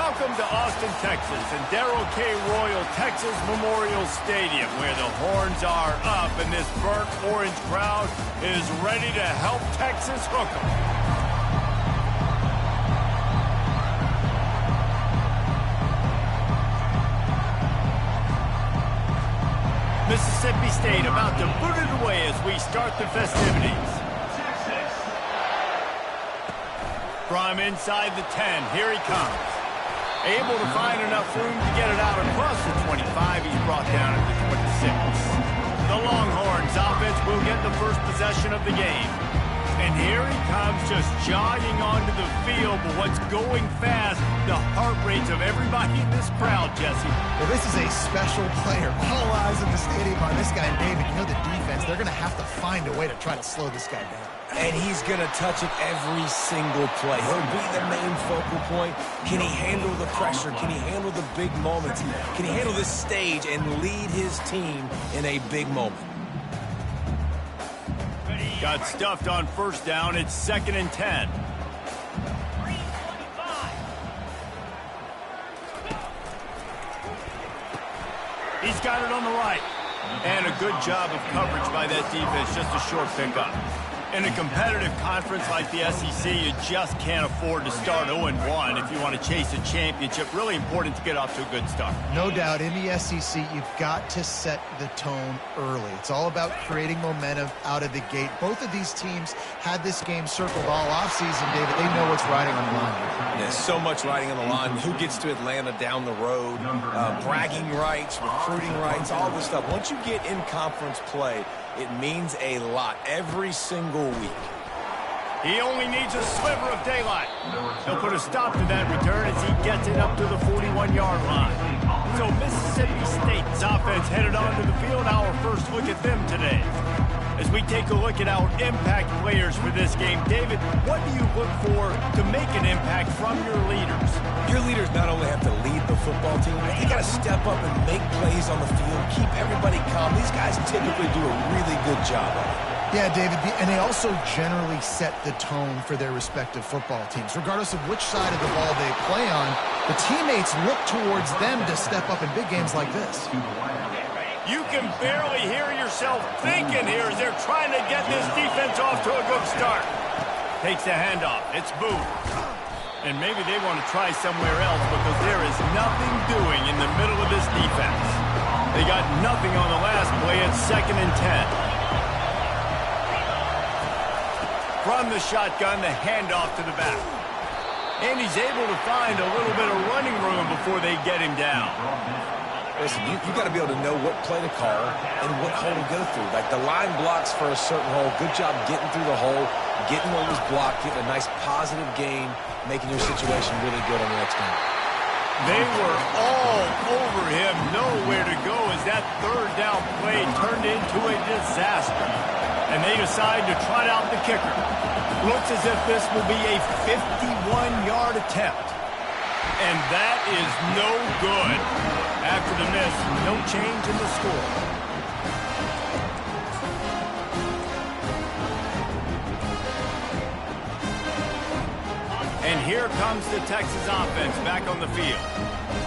Welcome to Austin, Texas, and Darrell K. Royal Texas Memorial Stadium, where the horns are up and this burnt orange crowd is ready to help Texas hook 'em. Mississippi State about to boot it away as we start the festivities. From inside the 10, here he comes. Able to find enough room to get it out across the 25. He's brought down at the 26. The Longhorns offense will get the first possession of the game. And here he comes just jogging onto the field. But what's going fast, the heart rates of everybody in this crowd, Jesse. Well, this is a special player. All eyes in the stadium on this guy. And David, you know the defense, they're going to have to find a way to try to slow this guy down. And he's going to touch it every single play. He'll be the main focal point. Can he handle the pressure? Can he handle the big moments? Can he handle this stage and lead his team in a big moment? Got stuffed on first down. It's 2nd and 10. He's got it on the right. And a good job of coverage by that defense. Just a short pickup. In a competitive conference like the SEC, you just can't afford to start 0-1 if you want to chase a championship. Really important to get off to a good start. No doubt, in the SEC, you've got to set the tone early. It's all about creating momentum out of the gate. Both of these teams had this game circled all offseason, David. They know what's riding on the line. There's so much riding on the line. Who gets to Atlanta down the road? Bragging rights, recruiting rights, all this stuff. Once you get in conference play, it means a lot every single week. He only needs a sliver of daylight. He'll put a stop to that return as he gets it up to the 41-yard line. So Mississippi State's offense headed onto the field. Our first look at them today. As we take a look at our impact players for this game, David, what do you look for to make an impact from your leaders? Your leaders not only have to lead the football team, they got to step up and make plays on the field, keep everybody calm. These guys typically do a really good job of it. Yeah, David, and they also generally set the tone for their respective football teams. Regardless of which side of the ball they play on, the teammates look towards them to step up in big games like this. You can barely hear yourself thinking here as they're trying to get this defense off to a good start. Takes the handoff. It's Booth. And maybe they want to try somewhere else because there is nothing doing in the middle of this defense. They got nothing on the last play. It's 2nd and 10. From the shotgun, the handoff to the back. And he's able to find a little bit of running room before they get him down. Listen, you got to be able to know what play to call and what hole to go through. Like the line blocks for a certain hole. Good job getting through the hole, getting what was blocked, getting a nice positive gain, making your situation really good on the next game. They were all over him, nowhere to go as that third down play turned into a disaster. And they decide to trot out the kicker. Looks as if this will be a 51-yard attempt. And that is no good. After the miss, no change in the score. And here comes the Texas offense back on the field.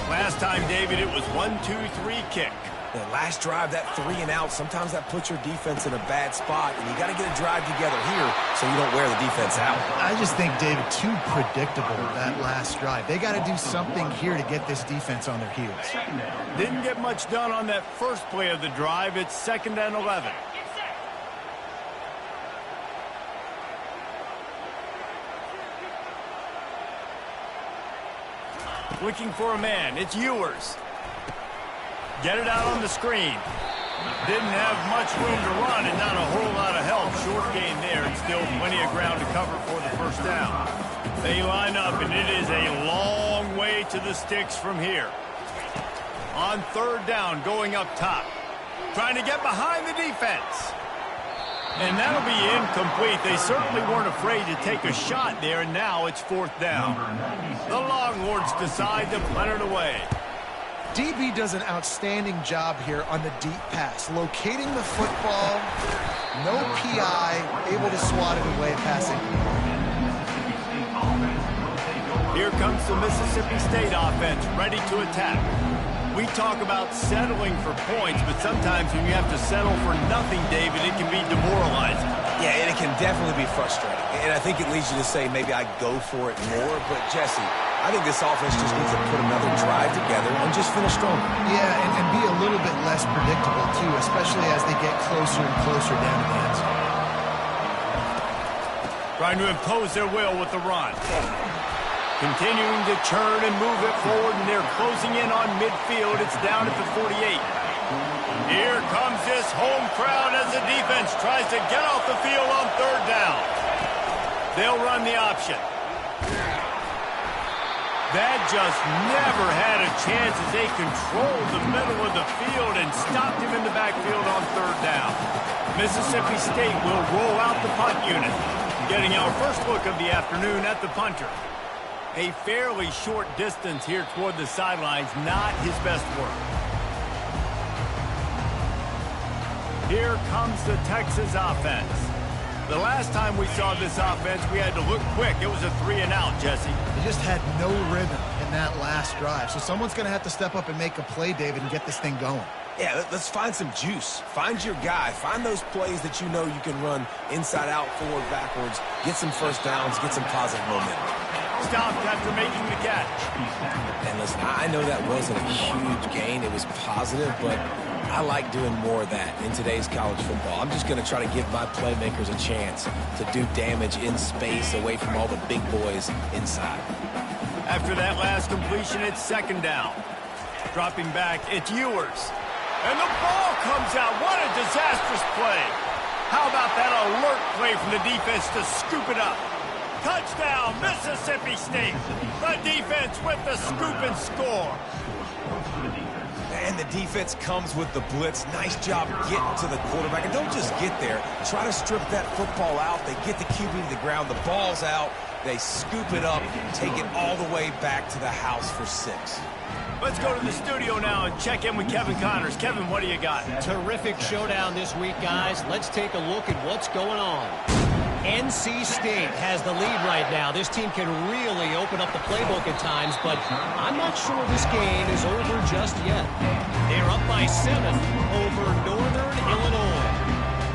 Last time, David, it was 1-2-3 kick. The last drive, that 3 and out, sometimes that puts your defense in a bad spot, and you got to get a drive together here so you don't wear the defense out. I just think, David, too predictable, that last drive. They got to do something here to get this defense on their heels. Didn't get much done on that first play of the drive. It's 2nd and 11. Looking for a man. It's Ewers. Get it out on the screen. Didn't have much room to run and not a whole lot of help. Short gain there and still plenty of ground to cover for the first down. They line up and it is a long way to the sticks from here. On 3rd down, going up top. Trying to get behind the defense. And that'll be incomplete. They certainly weren't afraid to take a shot there, and now it's 4th down. The Longhorns decide to punt it away. DB does an outstanding job here on the deep pass, locating the football, no PI, able to swat it away passing. Here comes the Mississippi State offense, ready to attack. We talk about settling for points, but sometimes when you have to settle for nothing, David, it can be demoralizing. Yeah, and it can definitely be frustrating. And I think it leads you to say maybe I go for it more. But, Jesse, I think this offense just needs to put another drive together and just finish stronger. Yeah, and be a little bit less predictable, too, especially as they get closer and closer down to the end zone. Trying to impose their will with the run. Continuing to churn and move it forward, and they're closing in on midfield. It's down at the 48. Here comes this home crowd as the defense tries to get off the field on third down. They'll run the option. That just never had a chance as they controlled the middle of the field and stopped him in the backfield on third down. Mississippi State will roll out the punt unit. Getting our first look of the afternoon at the punter. A fairly short distance here toward the sidelines, not his best work. Here comes the Texas offense. The last time we saw this offense, we had to look quick. It was a 3-and-out, Jesse. They just had no rhythm in that last drive. So someone's going to have to step up and make a play, David, and get this thing going. Yeah, let's find some juice. Find your guy. Find those plays that you know you can run inside out, forward, backwards. Get some first downs. Get some positive momentum. Stopped after making the catch. And listen, I know that wasn't a huge gain. It was positive, but I like doing more of that in today's college football. I'm just going to try to give my playmakers a chance to do damage in space away from all the big boys inside. After that last completion, it's second down. Dropping back, it's Ewers. And the ball comes out. What a disastrous play. How about that alert play from the defense to scoop it up? Touchdown, Mississippi State. The defense with the scoop and score. And the defense comes with the blitz. Nice job getting to the quarterback. And don't just get there. Try to strip that football out. They get the QB to the ground. The ball's out. They scoop it up, take it all the way back to the house for 6. Let's go to the studio now and check in with Kevin Connors. Kevin, what do you got? Terrific showdown this week, guys. Let's take a look at what's going on. NC State has the lead right now. This team can really open up the playbook at times, but I'm not sure this game is over just yet. They're up by 7 over Northern Illinois.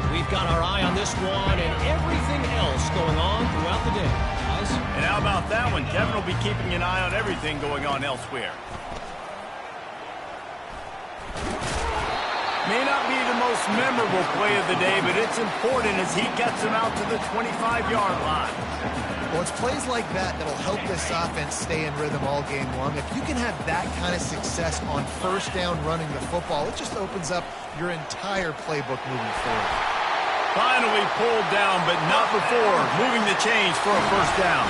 We've got our eye on this one and everything else going on throughout the day, guys. And how about that one? Kevin will be keeping an eye on everything going on elsewhere. May not be the most memorable play of the day, but it's important as he gets him out to the 25-yard line. Well, it's plays like that that'll help this offense stay in rhythm all game long. If you can have that kind of success on first down running the football, it just opens up your entire playbook moving forward. Finally pulled down, but not before moving the chains for a first down.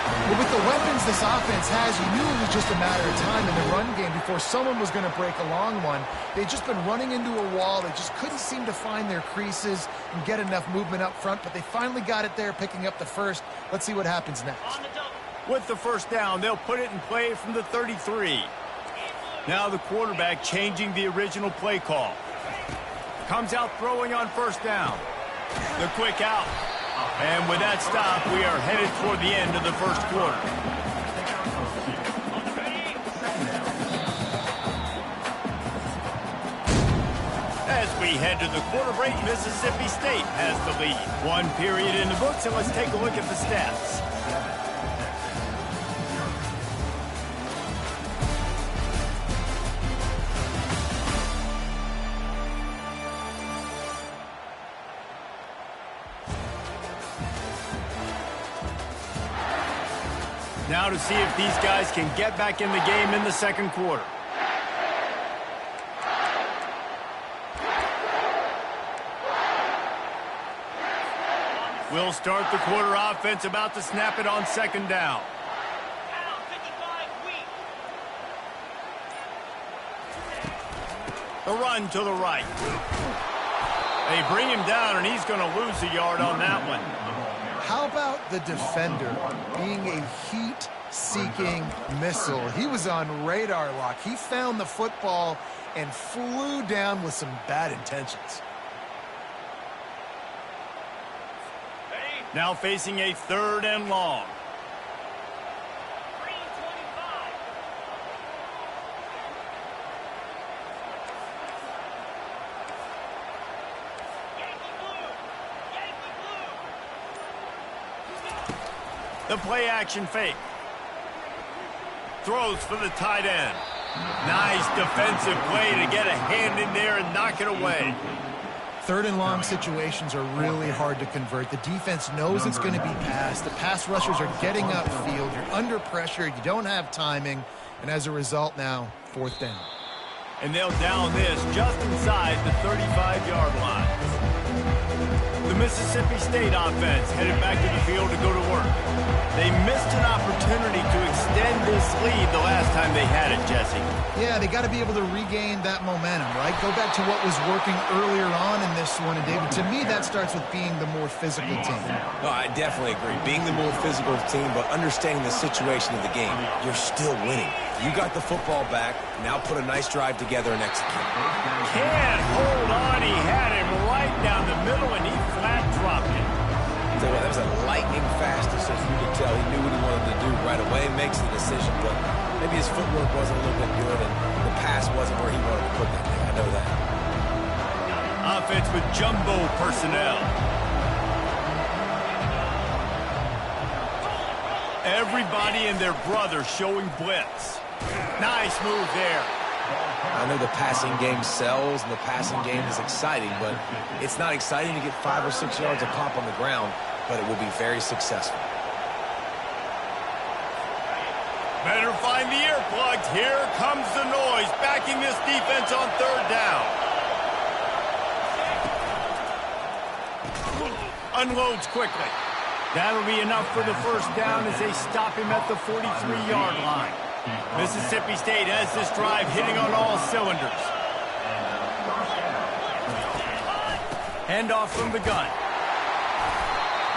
Well, with the weapons this offense has, you knew it was just a matter of time in the run game before someone was going to break a long one. They'd just been running into a wall. They just couldn't seem to find their creases and get enough movement up front, but they finally got it there, picking up the first. Let's see what happens next. With the first down, they'll put it in play from the 33. Now the quarterback changing the original play call. Comes out throwing on first down. The quick out. And with that stop, we are headed toward the end of the first quarter. As we head to the quarter break, Mississippi State has the lead. One period in the books, and let's take a look at the stats. Now to see if these guys can get back in the game in the second quarter. We'll start the quarter offense, about to snap it on second down. The run to the right. They bring him down, and he's going to lose a yard on that one. How about the defender being a heat-seeking missile? He was on radar lock. He found the football and flew down with some bad intentions. Now facing a third and long. The play action fake. Throws for the tight end. Nice defensive play to get a hand in there and knock it away. Third and long situations are really hard to convert. The defense knows it's going to be passed. The pass rushers are getting upfield. You're under pressure. You don't have timing. And as a result now, fourth down. And they'll down this just inside the 35-yard line. The Mississippi State offense headed back to the field to go to work. They missed an opportunity to extend this lead the last time they had it, Jesse. Yeah, they got to be able to regain that momentum, right? Go back to what was working earlier on in this one. And, David, to me, that starts with being the more physical team. No, I definitely agree. Being the more physical team, but understanding the situation of the game. You're still winning. You got the football back. Now put a nice drive together and execute. Can't hold on. He had him right down the middle, and he flat dropped it. That was a lightning fast decision. You could tell he knew what he wanted to do right away. Makes the decision, but maybe his footwork wasn't a little bit good, and the pass wasn't where he wanted to put that thing. I know that. Offense with jumbo personnel. Everybody and their brother showing blitz. Nice move there. I know the passing game sells and the passing game is exciting, but it's not exciting to get 5 or 6 yards of pop on the ground, but it will be very successful. Better find the earplugs. Here comes the noise, backing this defense on third down. Unloads quickly. That'll be enough for the first down as they stop him at the 43-yard line. Mississippi State has this drive hitting on all cylinders. Handoff from the gun.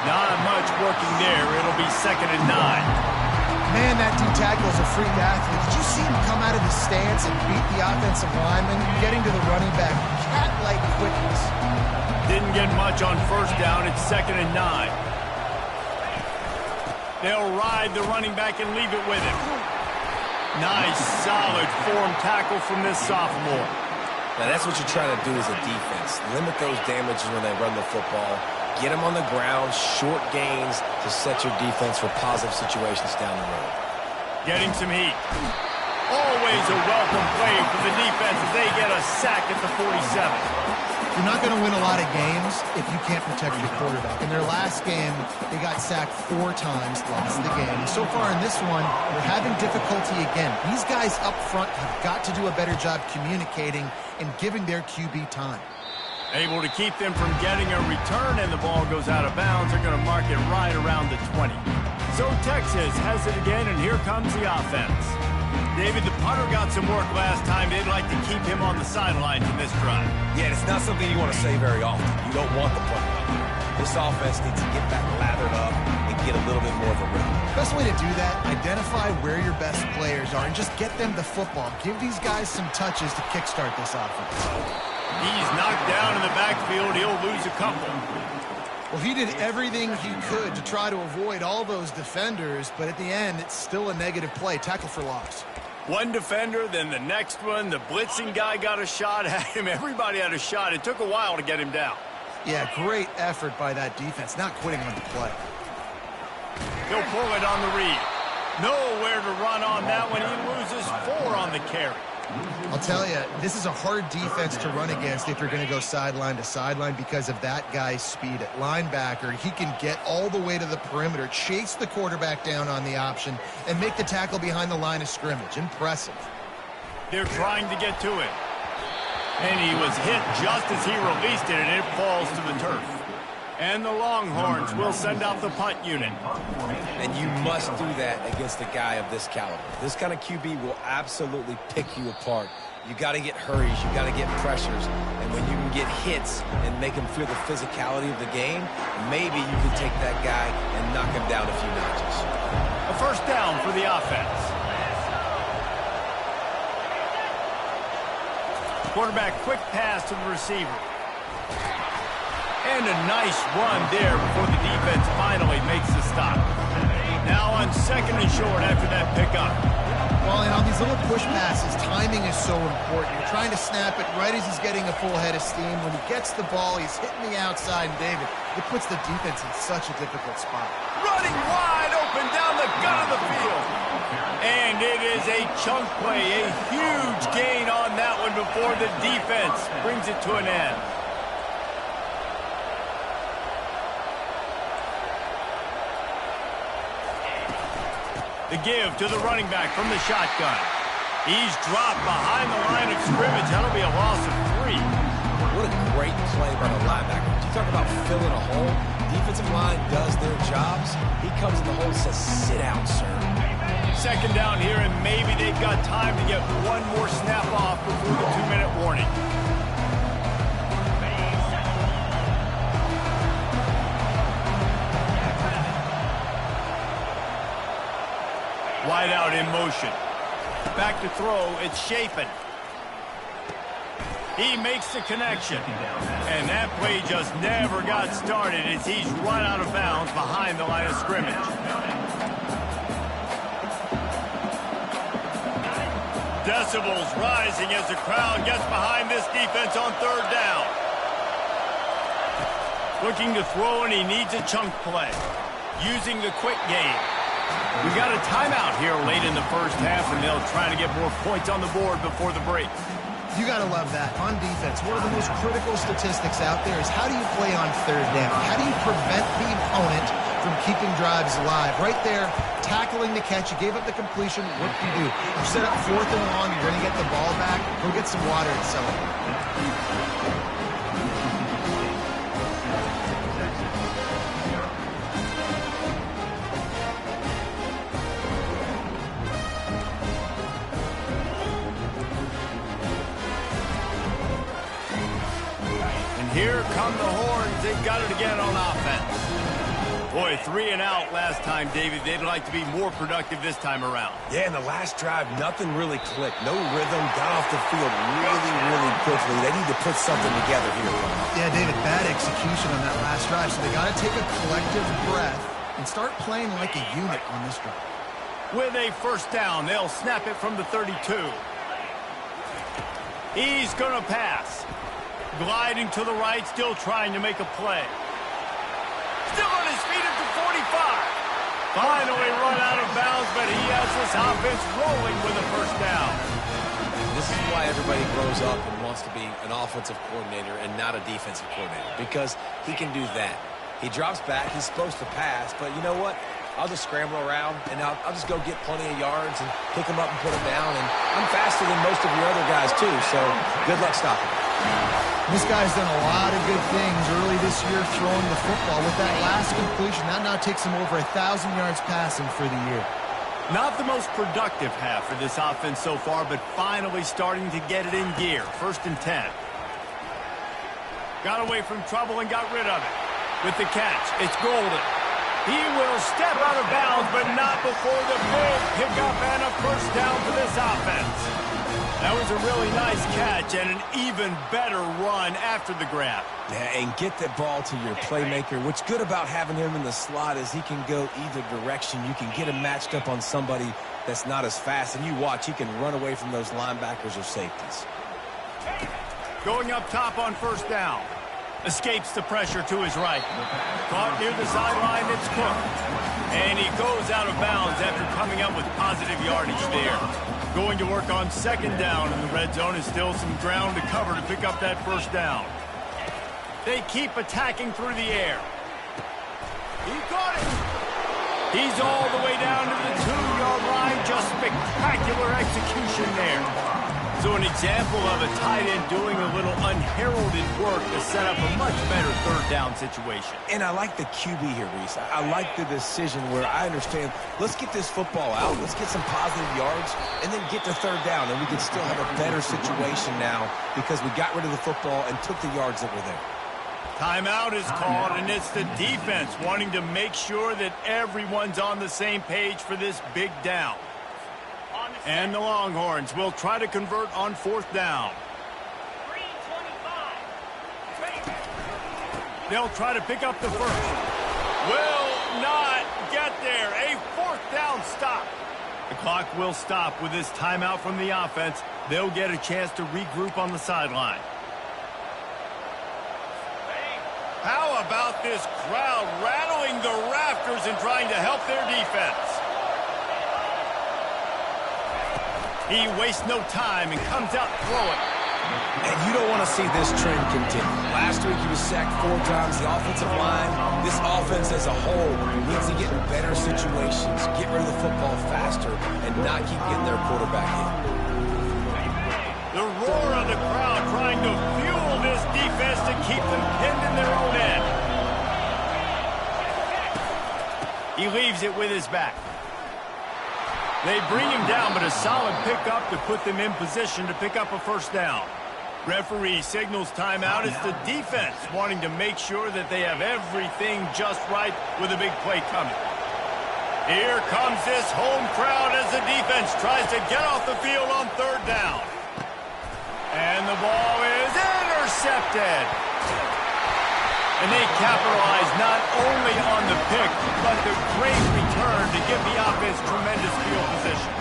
Not much working there. It'll be 2nd and 9. Man, that D-tackle is a freak athlete. Did you see him come out of the stance and beat the offensive lineman, getting to the running back? Cat-like quickness. Didn't get much on first down. It's 2nd and 9. They'll ride the running back and leave it with him. Nice, solid form tackle from this sophomore. Now, that's what you're trying to do as a defense. Limit those damages when they run the football. Get them on the ground, short gains to set your defense for positive situations down the road. Getting some heat. Always a welcome play for the defense as they get a sack at the 47. You're not going to win a lot of games if you can't protect your quarterback. In their last game, they got sacked 4 times, lost the game. And so far in this one, they're having difficulty again. These guys up front have got to do a better job communicating and giving their QB time. Able to keep them from getting a return, and the ball goes out of bounds. They're going to mark it right around the 20. So Texas has it again, and here comes the offense. David, the punter got some work last time. They'd like to keep him on the sidelines in this drive. Yeah, it's not something you want to say very often. You don't want the punter out there. This offense needs to get back lathered up and get a little bit more of a rhythm. Best way to do that, identify where your best players are and just get them the football. Give these guys some touches to kickstart this offense. He's knocked down in the backfield. He'll lose a couple. Well, he did everything he could to try to avoid all those defenders, but at the end, it's still a negative play. Tackle for loss. One defender, then the next one. The blitzing guy got a shot at him. Everybody had a shot. It took a while to get him down. Yeah, great effort by that defense, not quitting on the play. He'll pull it on the read. Nowhere to run on that one. He loses 4 on the carry. I'll tell you, this is a hard defense to run against if you're going to go sideline to sideline because of that guy's speed at linebacker. He can get all the way to the perimeter, chase the quarterback down on the option, and make the tackle behind the line of scrimmage. Impressive. They're trying to get to it. And he was hit just as he released it, and it falls to the turf. And the Longhorns will send out the punt unit. And you must do that against a guy of this caliber. This kind of QB will absolutely pick you apart. You got to get hurries. You got to get pressures. And when you can get hits and make him feel the physicality of the game, maybe you can take that guy and knock him down a few notches. A first down for the offense. Quarterback, quick pass to the receiver. And a nice run there before the defense finally makes the stop. Now on 2nd and short after that pickup. Well, and on these little push passes, timing is so important. You're trying to snap it right as he's getting a full head of steam. When he gets the ball, he's hitting the outside, and David, it puts the defense in such a difficult spot. Running wide open down the gut of the field. And it is a chunk play, a huge gain on that one before the defense brings it to an end. The give to the running back from the shotgun. He's dropped behind the line of scrimmage. That'll be a loss of 3. What a great play by the linebacker. You talk about filling a hole. Defensive line does their jobs. He comes in the hole and says, sit down, sir. 2nd down here, and maybe they've got time to get one more snap off before the 2-minute warning. Wide out in motion. Back to throw, it's Chapin. He makes the connection. And that play just never got started as he's run out of bounds behind the line of scrimmage. Decibels rising as the crowd gets behind this defense on 3rd down. Looking to throw, and he needs a chunk play. Using the quick game. We got a timeout here late in the first half, and they'll try to get more points on the board before the break. You got to love that. On defense, one of the most critical statistics out there is how do you play on 3rd down? How do you prevent the opponent from keeping drives alive? Right there, tackling the catch. You gave up the completion. What do? You set up 4th and long. You're going to get the ball back. Go get some water and celebrate. Here come the horns. They've got it again on offense. Boy, 3 and out last time, David. They'd like to be more productive this time around. Yeah, in the last drive, nothing really clicked. No rhythm, got off the field really, really quickly. They need to put something together here. Yeah, David, bad execution on that last drive. So they got to take a collective breath and start playing like a unit on this drive. With a 1st down, they'll snap it from the 32. He's going to pass. Gliding to the right, still trying to make a play. Still on his feet at the 45. Finally run out of bounds, but he has this offense rolling with a 1st down. This is why everybody grows up and wants to be an offensive coordinator and not a defensive coordinator, because he can do that. He drops back. He's supposed to pass, but you know what? I'll just scramble around, and I'll just go get plenty of yards and pick them up and put them down. And I'm faster than most of your other guys, too, so good luck stopping. This guy's done a lot of good things early this year throwing the football. With that last completion, that now takes him over 1,000 yards passing for the year. Not the most productive half for this offense so far, but finally starting to get it in gear. 1st and 10. Got away from trouble and got rid of it. With the catch, it's Golden. He will step out of bounds, but not before the big pickup and a 1st down for this offense. That was a really nice catch and an even better run after the grab. Yeah, and get that ball to your playmaker. What's good about having him in the slot is he can go either direction. You can get him matched up on somebody that's not as fast, and you watch, he can run away from those linebackers or safeties. Going up top on 1st down. Escapes the pressure to his right. Caught near the sideline, it's Cook. And he goes out of bounds after coming up with positive yardage there. Going to work on 2nd down in the red zone. Is still some ground to cover to pick up that 1st down. They keep attacking through the air. He caught it. He's all the way down to the 2-yard line. Just spectacular execution there. So an example of a tight end doing a little unheralded work to set up a much better 3rd down situation. And I like the QB here, Reese. I like the decision where I understand, let's get this football out, let's get some positive yards, and then get to 3rd down, and we can still have a better situation now because we got rid of the football and took the yards that were there. Timeout is called, and it's the defense wanting to make sure that everyone's on the same page for this big down. And the Longhorns will try to convert on 4th down. They'll try to pick up the 1st. Will not get there. A Clock will stop with this timeout from the offense. They'll get a chance to regroup on the sideline. How about this crowd rattling the rafters and trying to help their defense? He wastes no time and comes out throwing. And you don't want to see this trend continue. Last week he was sacked 4 times. The offensive line, this offense as a whole, needs to get in better situations, get rid of the football faster, and not keep getting their quarterback hit. The roar of the crowd trying to fuel this defense to keep them pinned in their own end. He leaves it with his back. They bring him down, but a solid pickup to put them in position to pick up a first down. Referee signals timeout. It's the defense wanting to make sure that they have everything just right with a big play coming. Here comes this home crowd as the defense tries to get off the field on 3rd down. And the ball is intercepted. And they capitalize not only on the pick, but the great return to give the offense tremendous field position.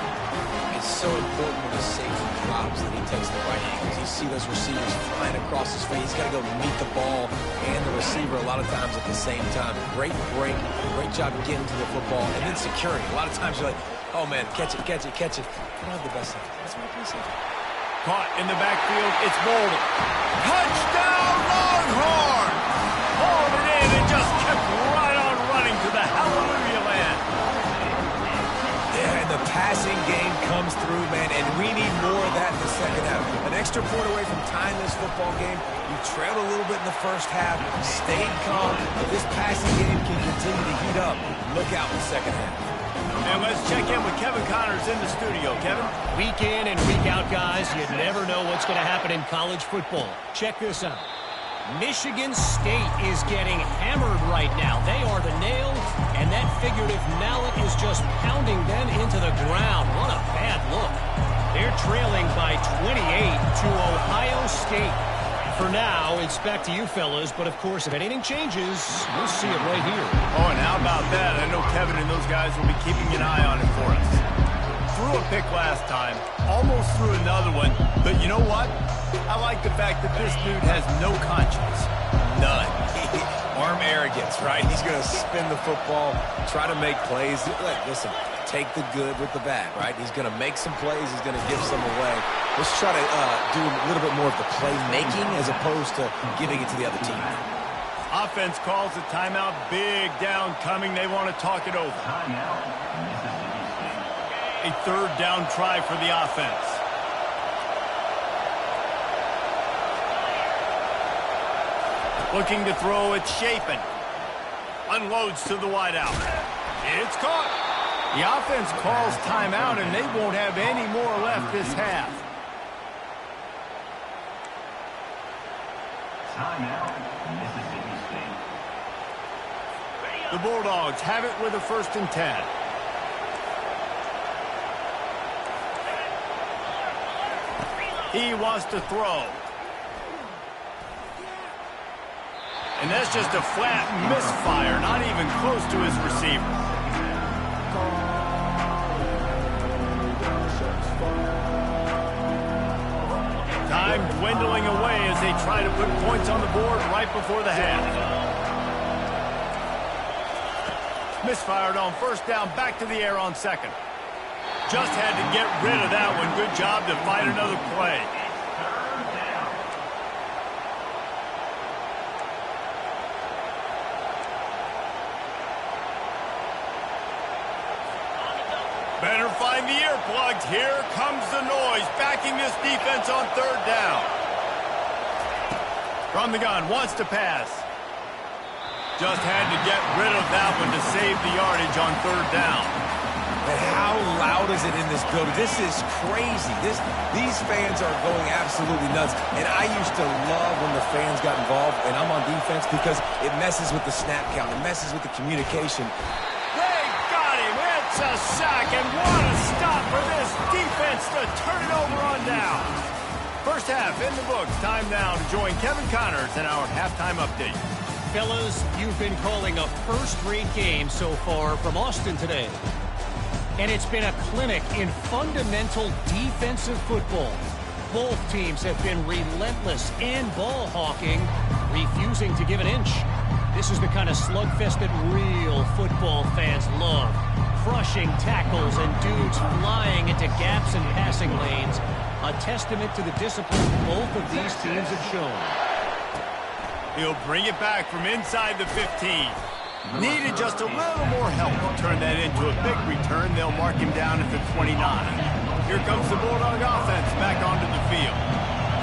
It's so important when the safety drops that he takes the right angles. You see those receivers flying across his face. He's got to go meet the ball and the receiver a lot of times at the same time. Great break, great job getting to the football, and then securing. A lot of times you're like, oh man, catch it, catch it, catch it. I don't have the best safety. That's my best safety. Caught in the backfield, it's Bolden. Touchdown, Longhorn! Hauled it in and just kept right on running to the hallelujah land. Yeah, and the passing game comes through, man, and we need more of that in the second half. An extra point away from tying this football game. You trailed a little bit in the first half, stayed calm. If this passing game can continue to heat up, look out in the second half. And let's check in with Kevin Connors in the studio. Kevin? Week in and week out, guys, you never know what's going to happen in college football. Check this out. Michigan State is getting hammered right now. They are the nail, and that figurative mallet is just pounding them into the ground. What a bad look. They're trailing by 28 to Ohio State. For now, it's back to you fellas, but of course, if anything changes, we'll see it right here. Oh, and how about that? I know Kevin and those guys will be keeping an eye on it for us. Threw a pick last time, almost threw another one, but you know what? I like the fact that this dude has no conscience. None. Arm arrogance, right? He's going to spin the football, try to make plays. Listen, take the good with the bad, right? He's going to make some plays. He's going to give some away. Let's try to do a little bit more of the playmaking as opposed to giving it to the other team. Offense calls a timeout. Big down coming. They want to talk it over. A 3rd down try for the offense. Looking to throw, it's Shapen. Unloads to the wideout. It's caught. The offense calls timeout, and they won't have any more left this half. Timeout, Mississippi State. The Bulldogs have it with a 1st and 10. He wants to throw. And that's just a flat misfire, not even close to his receiver. Time dwindling away as they try to put points on the board right before the half. Misfired on 1st down, back to the air on 2nd. Just had to get rid of that one. Good job to fight another play. Better find the earplugs. Here comes the noise, backing this defense on 3rd down. From the gun, wants to pass. Just had to get rid of that one to save the yardage on 3rd down. But how loud is it in this building? This is crazy. These fans are going absolutely nuts. And I used to love when the fans got involved, and I'm on defense, because it messes with the snap count. It messes with the communication. They got him. It's a sack, and what a stop for this defense to turn it over on down. First half in the books. Time now to join Kevin Connors in our halftime update. Fellas, you've been calling a first-rate game so far from Austin today. And it's been a clinic in fundamental defensive football. Both teams have been relentless and ball hawking, refusing to give an inch. This is the kind of slugfest that real football fans love. Crushing tackles and dudes flying into gaps and passing lanes. A testament to the discipline both of these teams have shown. He'll bring it back from inside the 15. Needed just a little more help to turn that into a big return. They'll mark him down at the 29. Here comes the Bulldog offense back onto the field.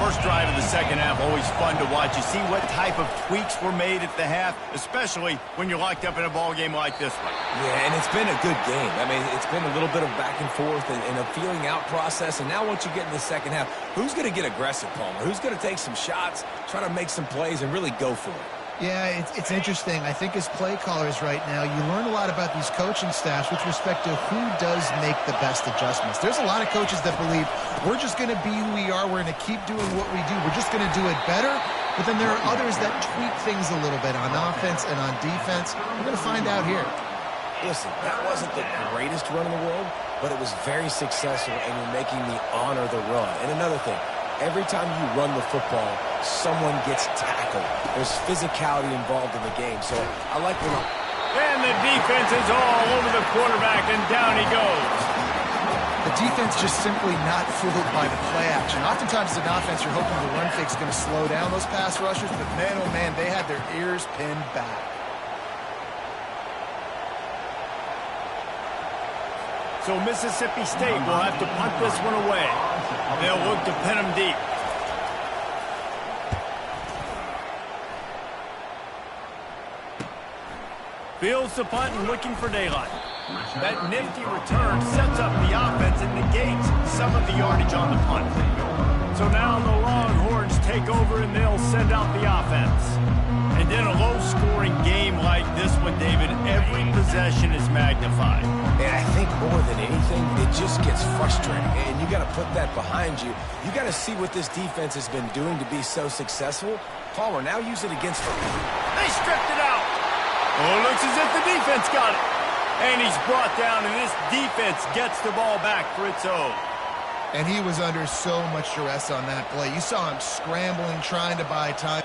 First drive of the second half, always fun to watch. You see what type of tweaks were made at the half, especially when you're locked up in a ball game like this one. Yeah, and it's been a good game. I mean, it's been a little bit of back and forth and a feeling out process. And now once you get in the second half, who's going to get aggressive, Palmer? Who's going to take some shots, try to make some plays, and really go for it? Yeah, it's interesting. I think as play callers right now, you learn a lot about these coaching staffs with respect to who does make the best adjustments. There's a lot of coaches that believe we're just going to be who we are. We're going to keep doing what we do. We're just going to do it better. But then there are others that tweak things a little bit on offense and on defense. We're going to find out here. Listen, that wasn't the greatest run in the world, but it was very successful, and you're making me honor the run. And another thing, every time you run the football, someone gets tackled. There's physicality involved in the game, so I like when And the defense is all over the quarterback, and down he goes. The defense just simply not fooled by the play action. Oftentimes as an offense, you're hoping the run fake's going to slow down those pass rushers, but man, oh man, they had their ears pinned back. So Mississippi State will have to punt this one away. They'll look to pin him deep. Fields the punt and looking for daylight. That nifty return sets up the offense and negates some of the yardage on the punt. So now the Longhorns take over and they'll send out the offense. And in a low-scoring game like this one, David, every possession is magnified. And I think more than anything, it just gets frustrating. And you got to put that behind you. You got to see what this defense has been doing to be so successful. Palmer, now use it against them. They stripped it out. Oh, looks as if the defense got it. And he's brought down, and this defense gets the ball back for its own. And he was under so much duress on that play. You saw him scrambling, trying to buy time.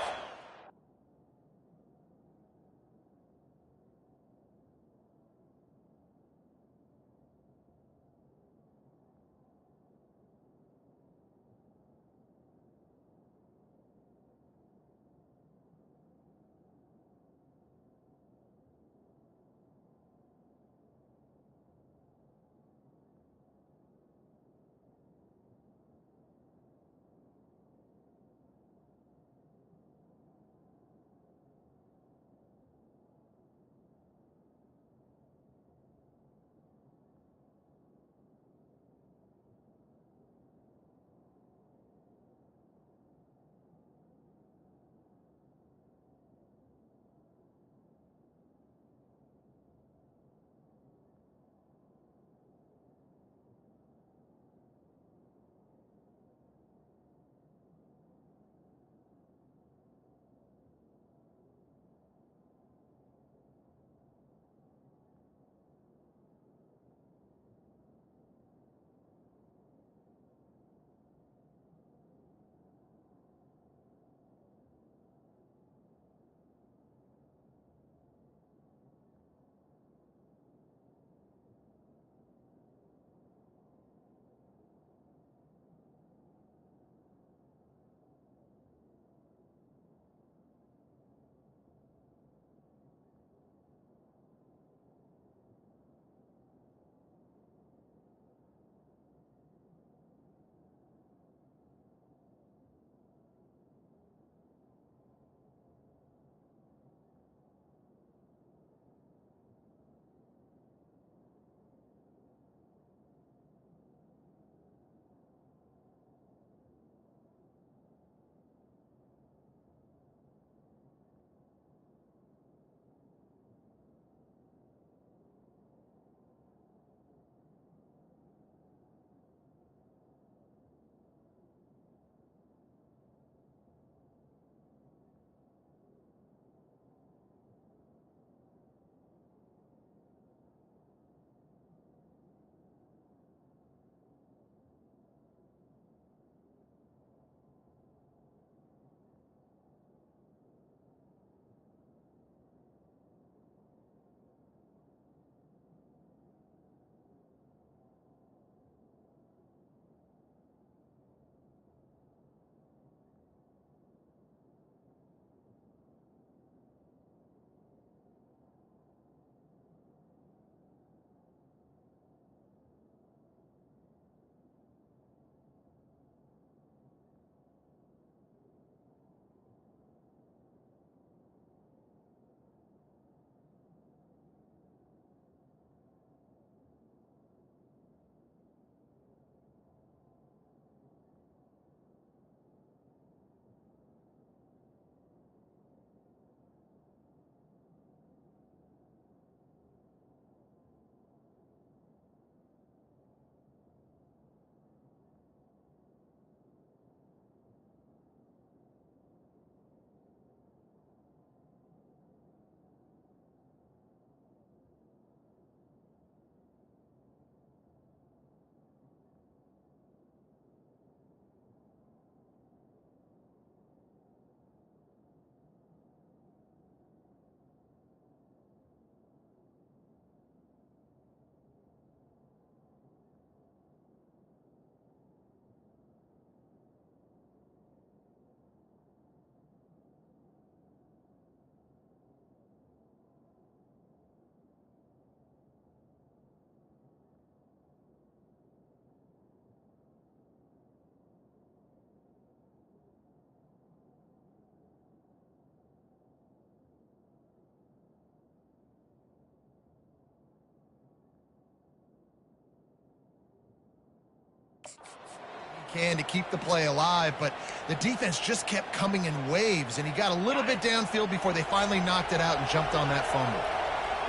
can to keep the play alive, but the defense just kept coming in waves, and he got a little bit downfield before they finally knocked it out and jumped on that fumble.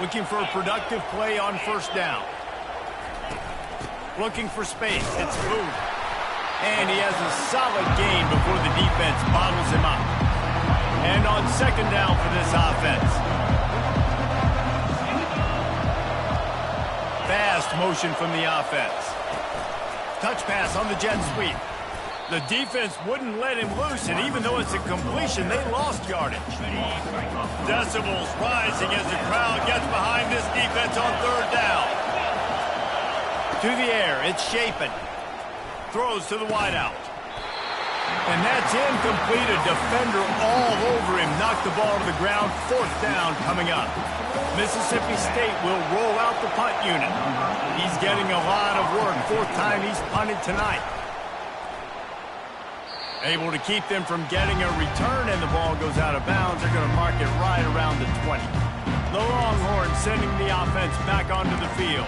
Looking for a productive play on first down. Looking for space. It's Booth. And he has a solid gain before the defense bottles him up. And on second down for this offense. Fast motion from the offense. Touch pass on the jet sweep. The defense wouldn't let him loose, and even though it's a completion, they lost yardage. Decibels rising as the crowd gets behind this defense on third down. To the air, it's Shapen. Throws to the wideout. And that's incomplete. A defender all over him. Knocked the ball to the ground. Fourth down coming up. Mississippi State will roll out the punt unit. He's getting a lot of work. Fourth time he's punted tonight. Able to keep them from getting a return, and the ball goes out of bounds. They're going to mark it right around the 20. The Longhorns sending the offense back onto the field.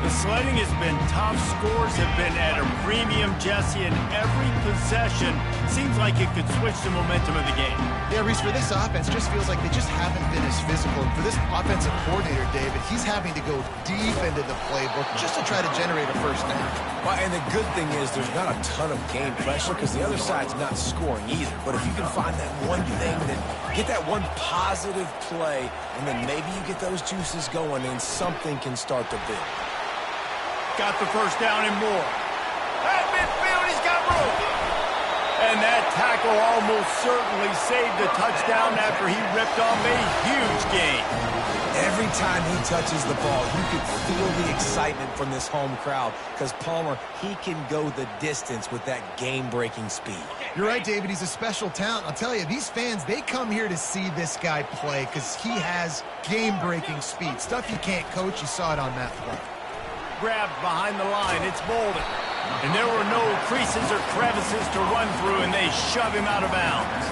The sledding has been tough. Scores have been at a premium, Jesse, and every possession seems like it could switch the momentum of the game. Yeah, Reese, for this offense, just feels like they just haven't been as physical. And for this offensive coordinator, David, he's having to go deep into the playbook just to try to generate a first down. Well, and the good thing is there's not a ton of game pressure because the other side's not scoring either. But if you can find that one thing, that get that one positive play, and then maybe you get those juices going and something can start to build. Got the first down and more. At midfield, he's got room. And that tackle almost certainly saved the touchdown after he ripped off a huge gain. Every time he touches the ball, you can feel the excitement from this home crowd because Palmer, he can go the distance with that game-breaking speed. You're right, David. He's a special talent. I'll tell you, these fans, they come here to see this guy play because he has game-breaking speed. Stuff you can't coach. You saw it on that play. Grabbed behind the line. It's Bolden. And there were no creases or crevices to run through, and they shove him out of bounds.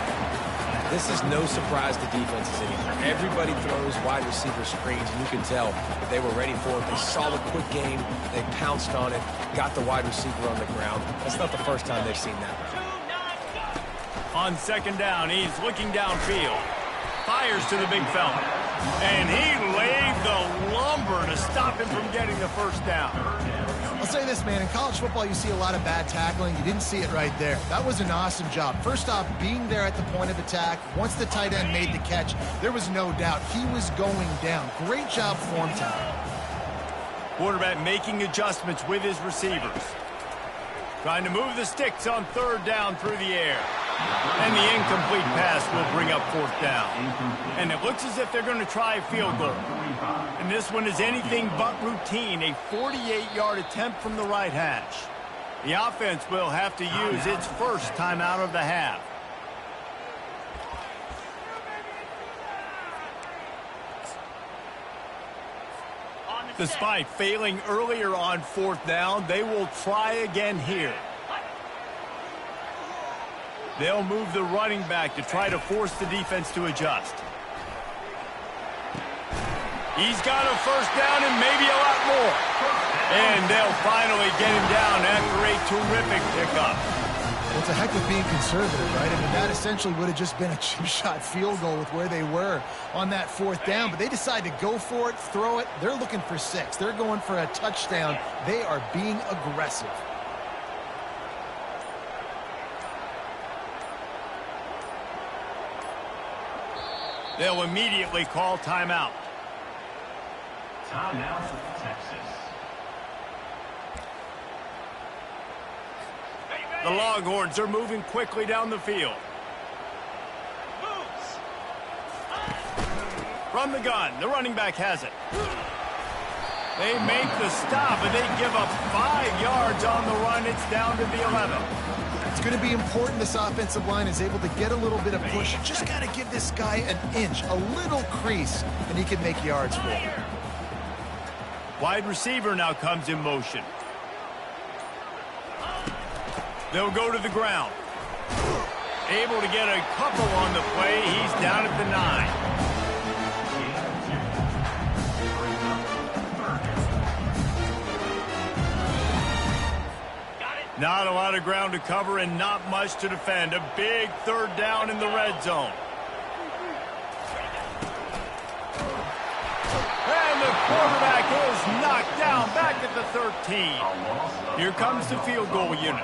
This is no surprise to defenses anymore. Everybody throws wide receiver screens, and you can tell that they were ready for it. They saw the quick game. They pounced on it, got the wide receiver on the ground. That's not the first time they've seen that route. On second down, he's looking downfield. Fires to the big fella. And he laid the lumber to stop him from getting the first down. I'll say this, man. In college football, you see a lot of bad tackling. You didn't see it right there. That was an awesome job. First off, being there at the point of attack. Once the tight end made the catch, there was no doubt he was going down. Great job form time. Quarterback making adjustments with his receivers. Trying to move the sticks on third down through the air. And the incomplete pass will bring up fourth down. And it looks as if they're going to try a field goal. And this one is anything but routine. A 48-yard attempt from the right hash. The offense will have to use its first timeout of the half. Despite failing earlier on fourth down, they will try again here. They'll move the running back to try to force the defense to adjust. He's got a first down and maybe a lot more. And they'll finally get him down after a terrific pickup. Well, it's a heck of being conservative, right? I mean, that essentially would have just been a chip shot field goal with where they were on that fourth down. But they decide to go for it, throw it. They're looking for 6. They're going for a touchdown. They are being aggressive. They'll immediately call timeout. Timeout, Texas. The Longhorns are moving quickly down the field. From the gun, the running back has it. They make the stop, and they give up 5 yards on the run. It's down to the 11. It's going to be important this offensive line is able to get a little bit of push. Just got to give this guy an inch, a little crease, and he can make yards for it. Wide receiver now comes in motion. They'll go to the ground. Able to get a couple on the play. He's down at the 9. Not a lot of ground to cover and not much to defend. A big third down in the red zone. And the quarterback is knocked down back at the 13. Here comes the field goal unit.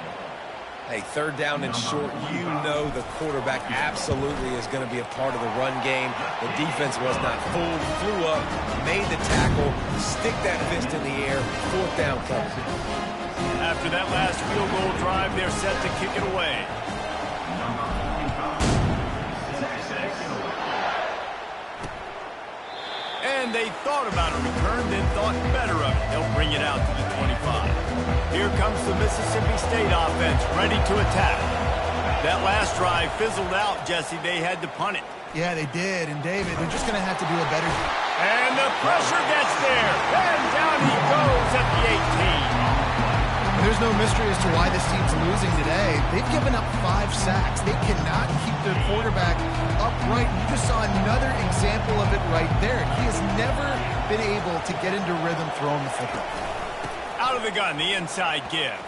Hey, third down and short, you know the quarterback absolutely is going to be a part of the run game. The defense was not fooled, flew up, made the tackle, stick that fist in the air, fourth down cover. After that last field goal drive, they're set to kick it away. And they thought about a return, then thought better of it. They'll bring it out to the 25. Here comes the Mississippi State offense, ready to attack. That last drive fizzled out, Jesse. They had to punt it. Yeah, they did. And, David, they're just going to have to do a better job. And the pressure gets there. And down he goes at the 18. There's no mystery as to why this team's losing today. They've given up 5 sacks. They cannot keep their quarterback upright. You just saw another example of it right there. He has never been able to get into rhythm throwing the football. Out of the gun, the inside give.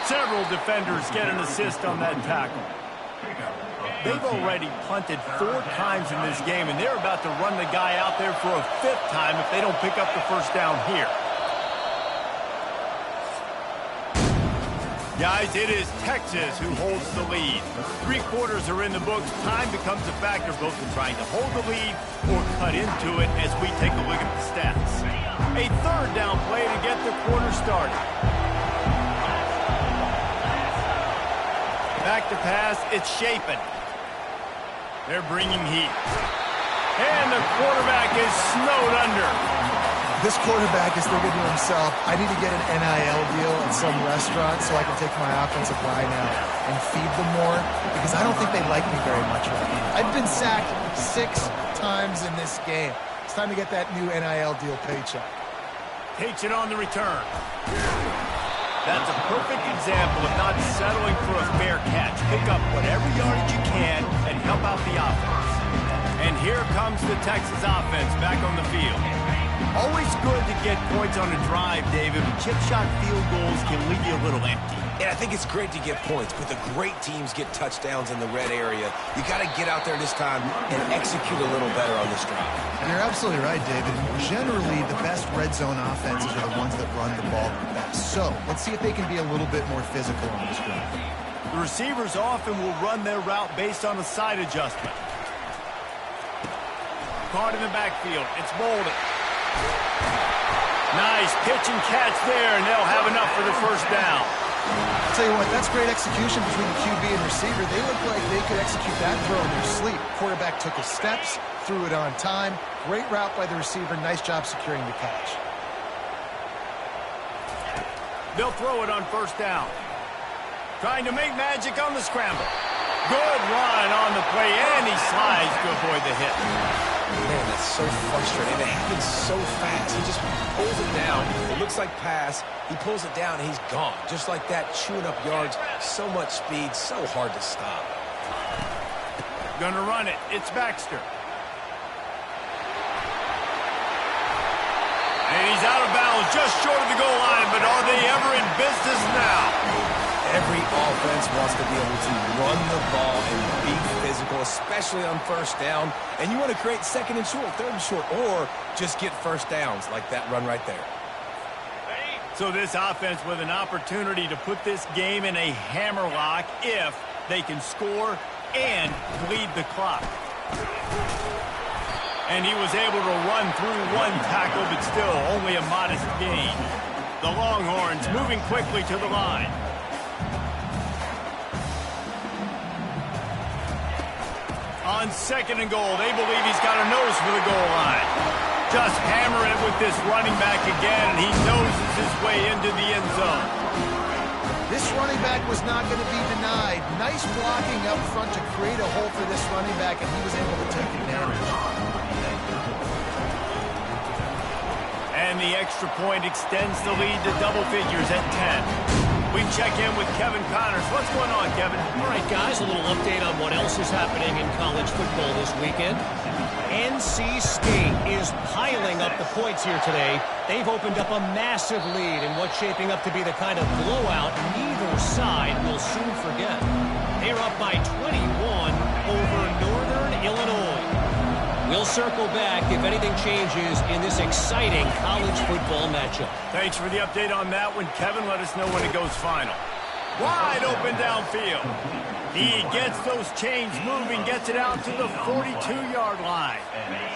Several defenders get an assist on that tackle. They've already punted 4 times in this game, and they're about to run the guy out there for a 5th time if they don't pick up the first down here. Guys, it is Texas who holds the lead. 3 quarters are in the books. Time becomes a factor both in trying to hold the lead or cut into it as we take a look at the stats. A third down play to get the quarter started. Back to pass, it's Shapen. They're bringing heat. And the quarterback is snowed under. This quarterback is thinking to himself, I need to get an NIL deal at some restaurant so I can take my offensive line out and feed them more, because I don't think they like me very much right now. I've been sacked 6 times in this game. It's time to get that new NIL deal paycheck. Takes it on the return. That's a perfect example of not settling for a fair catch. Pick up whatever yardage you can and help out the offense. And here comes the Texas offense back on the field. Always good to get points on a drive, David, but chip shot field goals can leave you a little empty. And I think it's great to get points, but the great teams get touchdowns in the red area. You got to get out there this time and execute a little better on this drive. You're absolutely right, David. Generally, the best red zone offenses are the ones that run the ball the best. So let's see if they can be a little bit more physical on this drive. The receivers often will run their route based on a side adjustment. Caught in the backfield. It's Bolden. Nice pitch and catch there, and they'll have enough for the first down. I'll tell you what, that's great execution between the QB and receiver. They look like they could execute that throw in their sleep. Quarterback took his steps, threw it on time. Great route by the receiver. Nice job securing the catch. They'll throw it on first down. Trying to make magic on the scramble. Good run on the play, and he slides to avoid the hit. Man, that's so frustrating. It happens so fast. He just pulls it down. It looks like pass. He pulls it down, and he's gone. Just like that, chewing up yards. So much speed, so hard to stop. Gonna run it. It's Baxter. And he's out of bounds, just short of the goal line, but are they ever in business now? Every offense wants to be able to run the ball and be physical, especially on first down. And you want to create second and short, third and short, or just get first downs like that run right there. So this offense with an opportunity to put this game in a hammerlock if they can score and bleed the clock. And he was able to run through 1 tackle, but still only a modest gain. The Longhorns moving quickly to the line. On second and goal, they believe he's got a nose for the goal line. Just hammer it with this running back again, and he noses his way into the end zone. This running back was not going to be denied. Nice blocking up front to create a hole for this running back, and he was able to take advantage. And the extra point extends the lead to double figures at 10. We check in with Kevin Connors. What's going on, Kevin? All right, guys, a little update on what else is happening in college football this weekend. NC State is piling up the points here today. They've opened up a massive lead in what's shaping up to be the kind of blowout neither side will soon forget. They're up by 21 over Northern Illinois. We'll circle back if anything changes in this exciting college football matchup. Thanks for the update on that one, Kevin. Let us know when it goes final. Wide open downfield. He gets those chains moving, gets it out to the 42-yard line.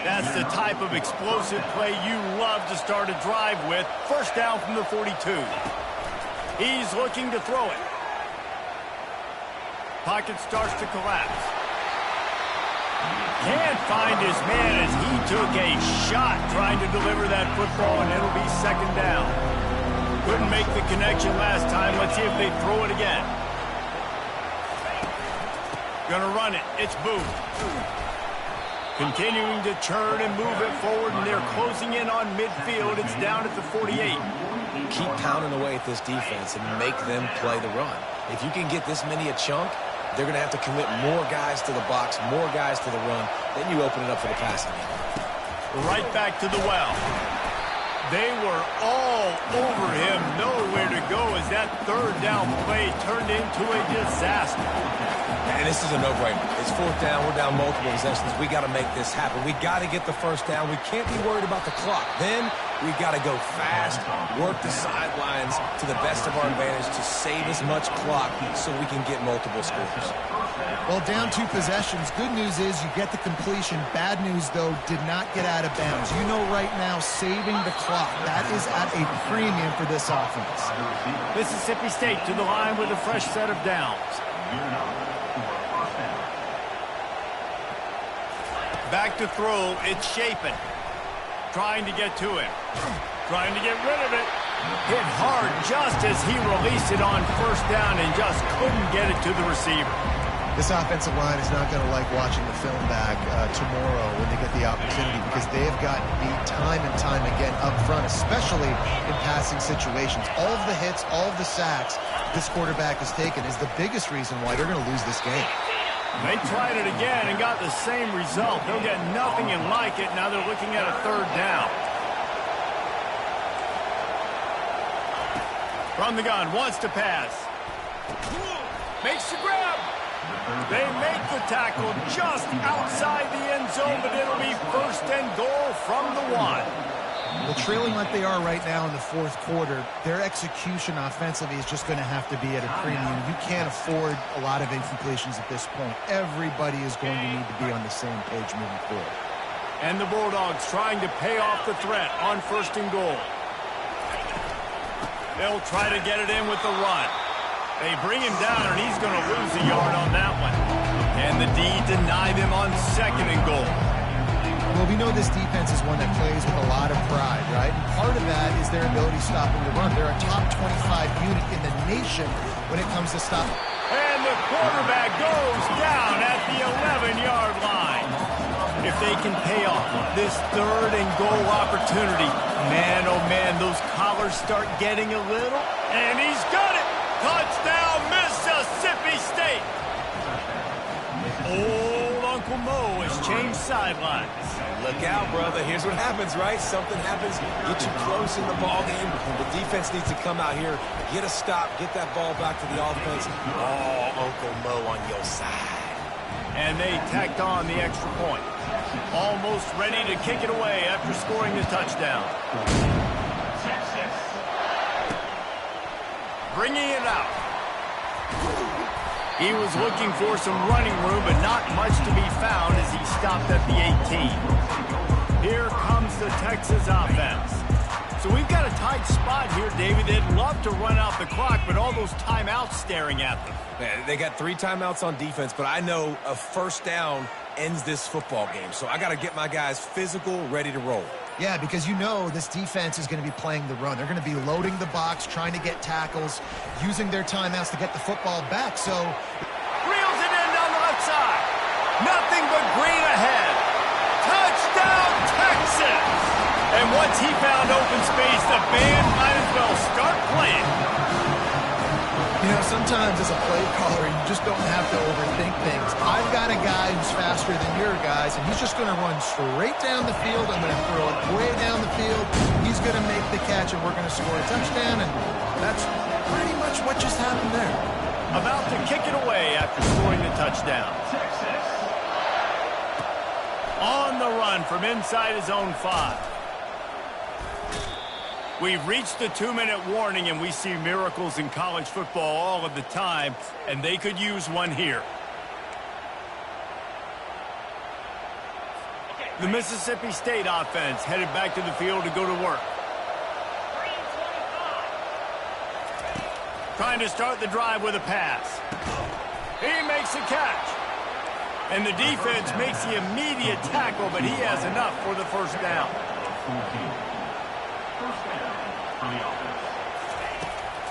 That's the type of explosive play you love to start a drive with. First down from the 42. He's looking to throw it. Pocket starts to collapse. Can't find his man as he took a shot trying to deliver that football, and it'll be second down. Couldn't make the connection last time. Let's see if they throw it again. Gonna run it. It's Booth. Continuing to churn and move it forward, and they're closing in on midfield. It's down at the 48. Keep pounding away at this defense and make them play the run. If you can get this many a chunk, they're going to have to commit more guys to the box, more guys to the run. Then you open it up for the passing game. Right back to the well. They were all over him, nowhere to go as that third down play turned into a disaster. And this is a no-brainer. It's fourth down. We're down multiple possessions. We got to make this happen. We got to get the first down. We can't be worried about the clock. Then we got to go fast, work the sidelines to the best of our advantage to save as much clock so we can get multiple scores. Well, down 2 possessions. Good news is you get the completion. Bad news, though, did not get out of bounds. You know right now, saving the clock, that is at a premium for this offense. Mississippi State to the line with a fresh set of downs. Back to throw. It's Shapen. Trying to get to him. Trying to get rid of it. Hit hard just as he released it on first down and just couldn't get it to the receiver. This offensive line is not going to like watching the film back tomorrow when they get the opportunity, because they have gotten beat time and time again up front, especially in passing situations. All of the hits, all of the sacks this quarterback has taken is the biggest reason why they're going to lose this game. They tried it again and got the same result. They'll get nothing and like it. Now they're looking at a third down. From the gun, wants to pass. Makes the grab. They make the tackle just outside the end zone, but it'll be first and goal from the 1. Well, trailing like they are right now in the fourth quarter, their execution offensively is just going to have to be at a premium. You can't afford a lot of incompletions at this point. Everybody is going to need to be on the same page moving forward. And the Bulldogs trying to pay off the threat on first and goal. They'll try to get it in with the run. They bring him down, and he's going to lose a yard on that one. And the D denied him on second and goal. Well, we know this defense is one that plays with a lot of pride, right? And part of that is their ability stopping the run. They're a top 25 unit in the nation when it comes to stopping. And the quarterback goes down at the 11-yard line. If they can pay off this third and goal opportunity, man, oh man, those collars start getting a little. And he's got it. Touchdown, Mississippi State. Old Uncle Mo has changed sidelines. Look out, brother. Here's what happens, right? Something happens, get you close in the ball game. The defense needs to come out here, get a stop, get that ball back to the offense. Oh, Uncle Mo on your side. And they tacked on the extra point. Almost ready to kick it away after scoring the touchdown. Bringing it out. He was looking for some running room, but not much to be found as he stopped at the 18. Here comes the Texas offense. So we've got a tight spot here, David. They'd love to run out the clock, but all those timeouts staring at them. They got 3 timeouts on defense, but I know a first down ends this football game. So I got to get my guys physical, ready to roll. Yeah, because you know this defense is going to be playing the run. They're going to be loading the box, trying to get tackles, using their timeouts to get the football back. So reels it in down the left side. Nothing but green ahead. Touchdown, Texas! And once he found open space, the band might as well start playing. You know, sometimes as a play caller, you just don't have to overthink things. I've got a guy who's faster than your guys, and he's just going to run straight down the field. I'm going to throw it way down the field. He's going to make the catch, and we're going to score a touchdown, and that's pretty much what just happened there. About to kick it away after scoring the touchdown. On the run from inside his own 5. We've reached the 2-minute warning, and we see miracles in college football all of the time, and they could use one here. The Mississippi State offense headed back to the field to go to work. Trying to start the drive with a pass. He makes a catch. And the defense makes the immediate tackle, but he has enough for the first down.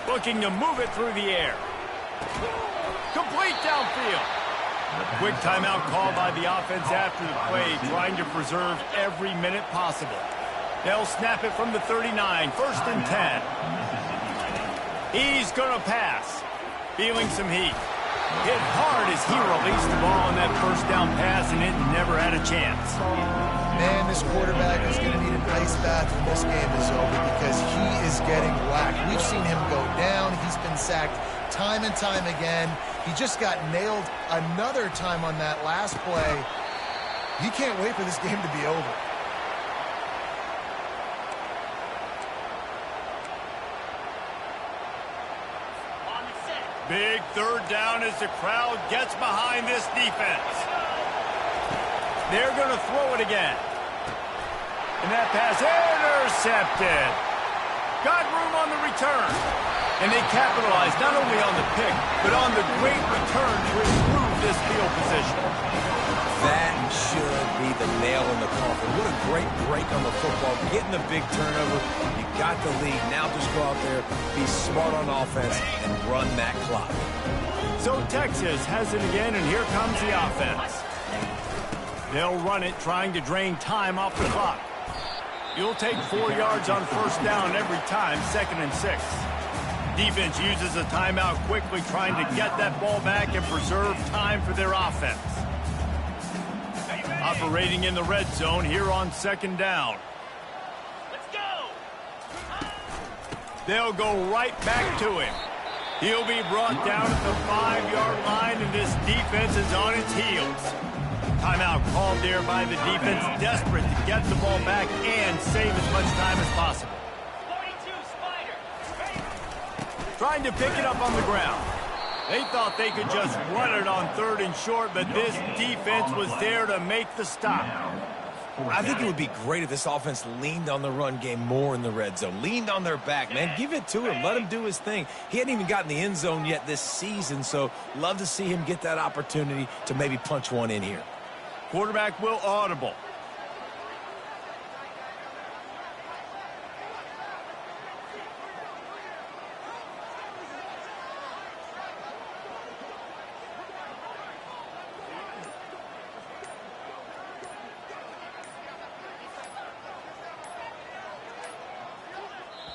Looking to move it through the air. Complete downfield. Quick timeout call by the offense after the play, trying to preserve every minute possible. They'll snap it from the 39, 1st and 10. He's going to pass. Feeling some heat. Hit hard as he released the ball on that first down pass, and it never had a chance. Man, this quarterback is going to need an ice bath when this game is over because he is getting whacked. We've seen him go down. He's been sacked time and time again. He just got nailed another time on that last play. He can't wait for this game to be over. Big 3rd down as the crowd gets behind this defense. They're going to throw it again. And that pass intercepted. Got room on the return. And they capitalized not only on the pick, but on the great return to improve this field position. That should be the nail in the coffin. What a great break on the football. Getting the big turnover. You got the lead. Now just go out there, be smart on offense, and run that clock. So Texas has it again, and here comes the offense. They'll run it, trying to drain time off the clock. You'll take 4 yards on 1st down every time, 2nd and 6. Defense uses a timeout quickly, trying to get that ball back and preserve time for their offense. Operating in the red zone here on 2nd down. Let's go! They'll go right back to him. He'll be brought down at the 5-yard line, and this defense is on its heels. Timeout called there by the defense, desperate to get the ball back and save as much time as possible. 42 Spider. Trying to pick it up on the ground. They thought they could just run it on 3rd and short, but this defense was there to make the stop. I think it would be great if this offense leaned on the run game more in the red zone. Leaned on their back, man. Give it to him. Let him do his thing. He hadn't even gotten the end zone yet this season, so love to see him get that opportunity to maybe punch one in here. Quarterback will audible.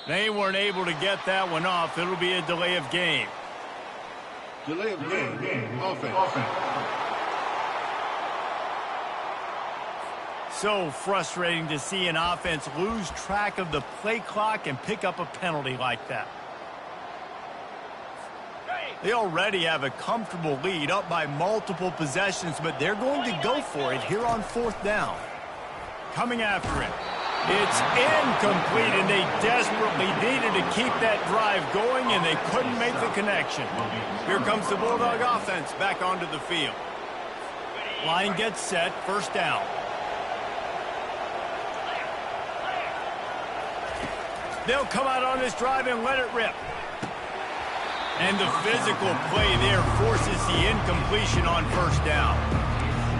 They weren't able to get that one off. It'll be a delay of game. Delay of game. Offense. So frustrating to see an offense lose track of the play clock and pick up a penalty like that. They already have a comfortable lead, up by multiple possessions, but they're going to go for it here on 4th down. Coming after it. It's incomplete, and they desperately needed to keep that drive going, and they couldn't make the connection. Here comes the Bulldog offense back onto the field. Line gets set, 1st down. They'll come out on this drive and let it rip. And the physical play there forces the incompletion on 1st down.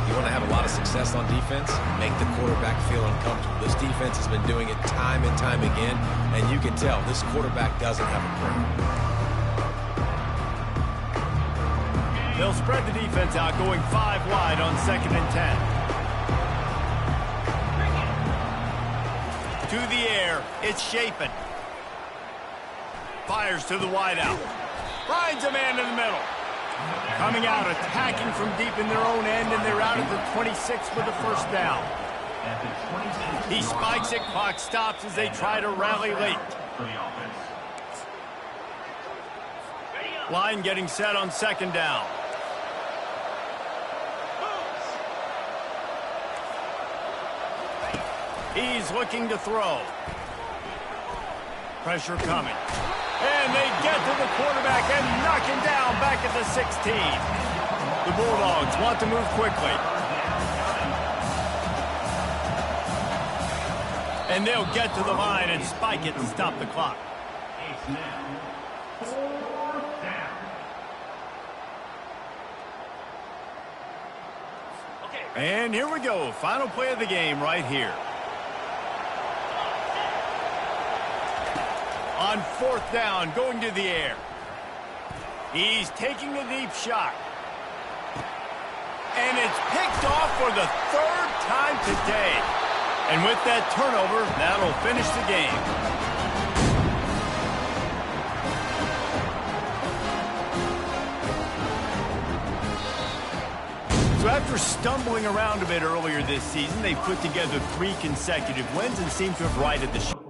You want to have a lot of success on defense, make the quarterback feel uncomfortable. This defense has been doing it time and time again, and you can tell this quarterback doesn't have a prayer. They'll spread the defense out, going 5 wide on 2nd and 10. To the air, it's Shapen. Fires to the wideout. Finds a man in the middle. Coming out, attacking from deep in their own end, and they're out at the 26 for the 1st down. He spikes it, clock stops as they try to rally late. Line getting set on second down. He's looking to throw. Pressure coming. And they get to the quarterback and knock him down back at the 16. The Bulldogs want to move quickly. And they'll get to the line and spike it to stop the clock. And here we go. Final play of the game right here. On fourth down, going to the air. He's taking the deep shot. And it's picked off for the third time today. And with that turnover, that'll finish the game. So after stumbling around a bit earlier this season, they put together 3 consecutive wins and seem to have righted the ship.